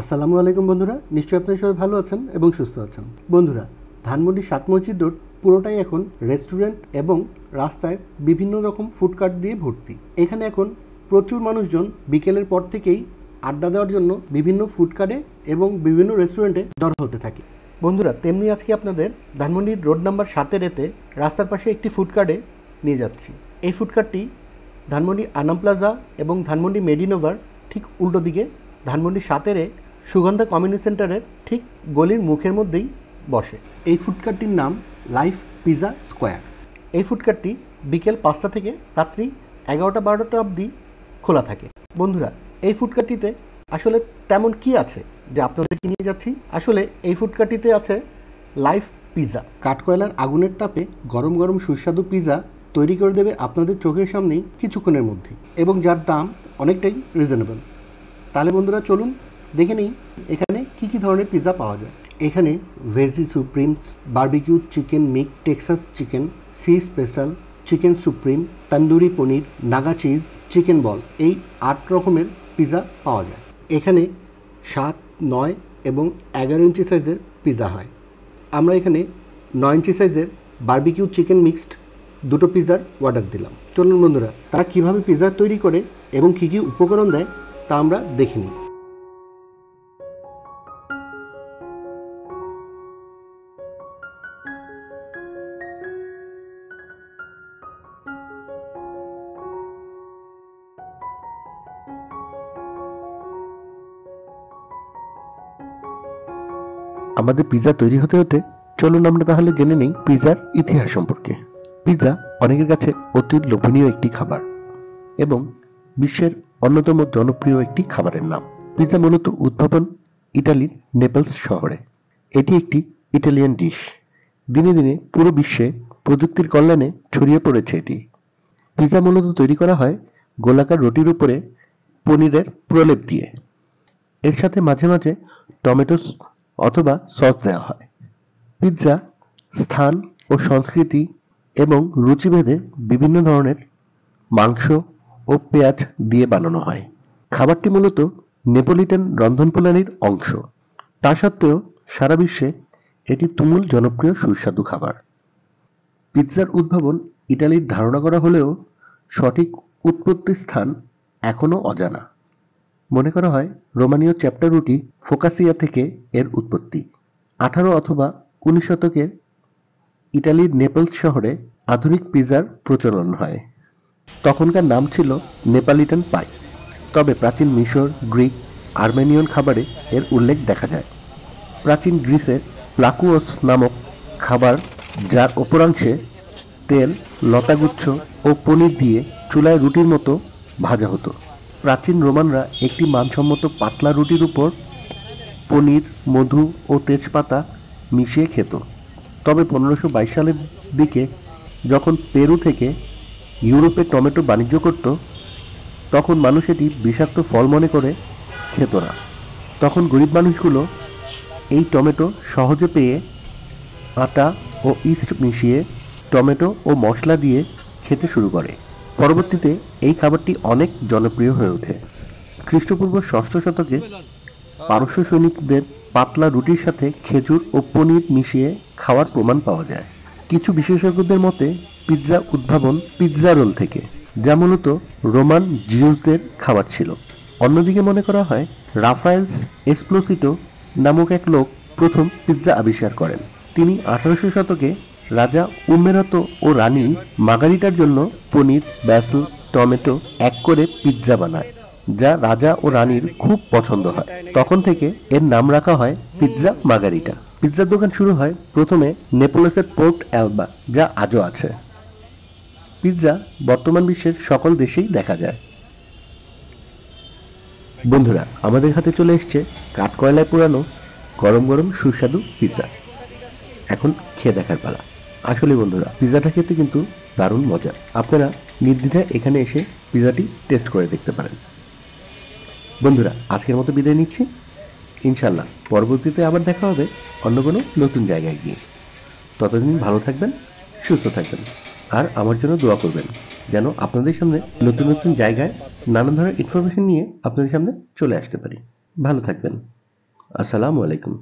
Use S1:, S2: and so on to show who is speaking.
S1: আসসালামু আলাইকুম বন্ধুরা, নিশ্চয়ই আপনারা সবাই ভালো আছেন এবং সুস্থ আছেন। বন্ধুরা, ধানমন্ডি ৭ মসজিদ রোড পুরোটাই এখন রেস্টুরেন্ট এবং রাস্তায় বিভিন্ন রকম ফুড কার্ট দিয়ে ভর্তি। এখানে এখন প্রচুর মানুষজন বিকেলের পর থেকেই আড্ডা দেওয়ার জন্য বিভিন্ন ফুড কার্টে এবং বিভিন্ন রেস্টুরেন্টে জড়ো হতে থাকে। বন্ধুরা, তেমনি আজকে আপনাদের ধানমন্ডির রোড নাম্বার ৭-এর এতে রাস্তার পাশে একটি ফুড কার্টে নিয়ে যাচ্ছি। এই ফুড কার্টটি ধানমন্ডি আনাম প্লাজা এবং ধানমন্ডি মেডিনোভার ঠিক উল্টো দিকে ধানমন্ডি ৭-এর সুগন্ধা কমিউনিটি সেন্টারের ঠিক গলির মুখের মধ্যেই বসে। এই ফুডকার্টটির নাম লাইফ পিজা স্কোয়ার। এই ফুডকার্টটি বিকেল ৫টা থেকে রাত্রি ১১টা-১২টা অবধি খোলা থাকে। বন্ধুরা, এই ফুডকার্টটিতে আসলে তেমন কি আছে যে আপনাদেরকে নিয়ে যাচ্ছি। আসলে এই ফুডকার্টটিতে আছে লাইফ পিজা। কাঠকয়লার আগুনের তাপে গরম গরম সুস্বাদু পিজা তৈরি করে দেবে আপনাদের চোখের সামনেই কিছুক্ষণের মধ্যে, এবং যার দাম অনেকটাই রিজনেবল। তাহলে বন্ধুরা, চলুন দেখে নিই এখানে কি কি ধরনের পিৎজা পাওয়া যায়। এখানে veggie supremes, barbecue chicken mix, Texas chicken, sea special, chicken supreme, tandoori paneer, Naga cheese, chicken ball, এই ৮ রকমের পিৎজা পাওয়া যায়। এখানে ৭, ৯ এবং ১১ ইঞ্চি সাইজের পিৎজা হয়। আমরা এখানে ৯ ইঞ্চি সাইজের বারবিকিউ চিকেন মিক্সড দুটো পিৎজার অর্ডার দিলাম। চলুন বন্ধুরা, তারা কীভাবে পিৎজা তৈরি করে এবং কী কী উপকরণ দেয় তা আমরা দেখে নিই।
S2: আমাদের পিৎজা তৈরি হতে হতে চলুন আমরা তাহলে জেনে নেই পিৎজার ইতিহাস সম্পর্কে। পিৎজা অনেকের কাছে অতি লোভনীয় একটি খাবার এবং বিশ্বের অন্যতম জনপ্রিয় একটি খাবারের নাম। পিৎজা মূলত উদ্ভাবন ইটালির নেপলস শহরে। এটি একটি ইটালিয়ান ডিশ। দিনে দিনে পুরো বিশ্বে প্রযুক্তির কল্যাণে ছড়িয়ে পড়েছে এটি। পিৎজা মূলত তৈরি করা হয় গোলাকার রুটির উপরে পনিরের প্রলেপ দিয়ে। এর সাথে মাঝে মাঝে টমেটো অথবা সস দেওয়া হয়। পিৎজা স্থান ও সংস্কৃতি এবং রুচিভেদে বিভিন্ন ধরনের মাংস ও পেঁয়াজ দিয়ে বানানো হয়। খাবারটি মূলত নেপোলিটান রন্ধন প্রণালীর অংশ। তা সত্ত্বেও সারা বিশ্বে এটি তুমুল জনপ্রিয় সুস্বাদু খাবার। পিৎজার উদ্ভাবন ইটালির ধারণা করা হলেও সঠিক উৎপত্তি স্থান এখনও অজানা। মনে করা হয় রোমানীয় চ্যাপ্টার রুটি ফোকাসিয়া থেকে এর উৎপত্তি। ১৮ অথবা ১৯ শতকে ইটালির নেপলস শহরে আধুনিক পিৎজার প্রচলন হয়। তখনকার নাম ছিল নেপালিটান পাই। তবে প্রাচীন মিশর, গ্রিক, আর্মেনিয়ান খাবারে এর উল্লেখ দেখা যায়। প্রাচীন গ্রিসের প্লাকুয়স নামক খাবার, যার ওপরাংশে তেল, লতাগুচ্ছ ও পনির দিয়ে চুলায় রুটির মতো ভাজা হতো। প্রাচীন রোমানরা একটি মানসম্মত পাতলা রুটির উপর পনির, মধু ও তেজপাতা মিশিয়ে খেত। তবে ১৫২২ সালের দিকে যখন পেরু থেকে ইউরোপে টমেটো বাণিজ্য করত, তখন মানুষ এটি বিষাক্ত ফল মনে করে খেত না। তখন গরিব মানুষগুলো এই টমেটো সহজে পেয়ে আটা ও ইস্ট মিশিয়ে টমেটো ও মশলা দিয়ে খেতে শুরু করে। পরবর্তীতে এই খাবারটি অনেক জনপ্রিয় হয়ে ওঠে। খ্রিস্টপূর্ব ৬ষ্ঠ শতকে পারস্য সৈনিকদের পাতলা রুটির সাথে খেজুর ও পনির মিশিয়ে খাওয়ার প্রমাণ পাওয়া যায়। কিছু বিশেষজ্ঞদের মতে পিৎজা উদ্ভাবন পিৎজা রোল থেকে, যা মূলত রোমান জিউসদের খাবার ছিল। অন্যদিকে মনে করা হয় রাফায়েলস এসপ্লোসিটো নামক এক লোক প্রথম পিৎজা আবিষ্কার করেন। তিনি ১৮০০ শতকে রাজা উমেরাতো ও রানী মার্গারিটার জন্য পনির, ব্যাসিল, টমেটো এক করে পিৎজা বানায়, যা রাজা ও রানীর খুব পছন্দ হয়। তখন থেকে এর নাম রাখা হয় পিৎজা মার্গারিটা। পিৎজার দোকান শুরু হয় প্রথমে নেপলসের পোর্ট অ্যালবা, যা আজও আছে। পিৎজা বর্তমান বিশ্বের সকল দেশেই দেখা যায়। বন্ধুরা, আমাদের হাতে চলে এসছে কাঠকয়লায় পোড়ানো গরম গরম সুস্বাদু পিৎজা। এখন খেয়ে দেখার পালা। আসলে বন্ধুরা, পিৎজাটা খেতে কিন্তু দারুণ মজার। আপনারা নির্দ্বিধায় এখানে এসে পিৎজাটি টেস্ট করে দেখতে পারেন। বন্ধুরা, আজকের মতো বিদায় নিচ্ছি। ইনশাল্লাহ পরবর্তীতে আবার দেখা হবে অন্য কোনো নতুন জায়গায় গিয়ে। ততদিন ভালো থাকবেন, সুস্থ থাকবেন, আর আমার জন্য দোয়া করবেন যেন আপনাদের সামনে নতুন নতুন জায়গায় নানান ধরনের ইনফরমেশন নিয়ে আপনাদের সামনে চলে আসতে পারি। ভালো থাকবেন। আসসালামু আলাইকুম।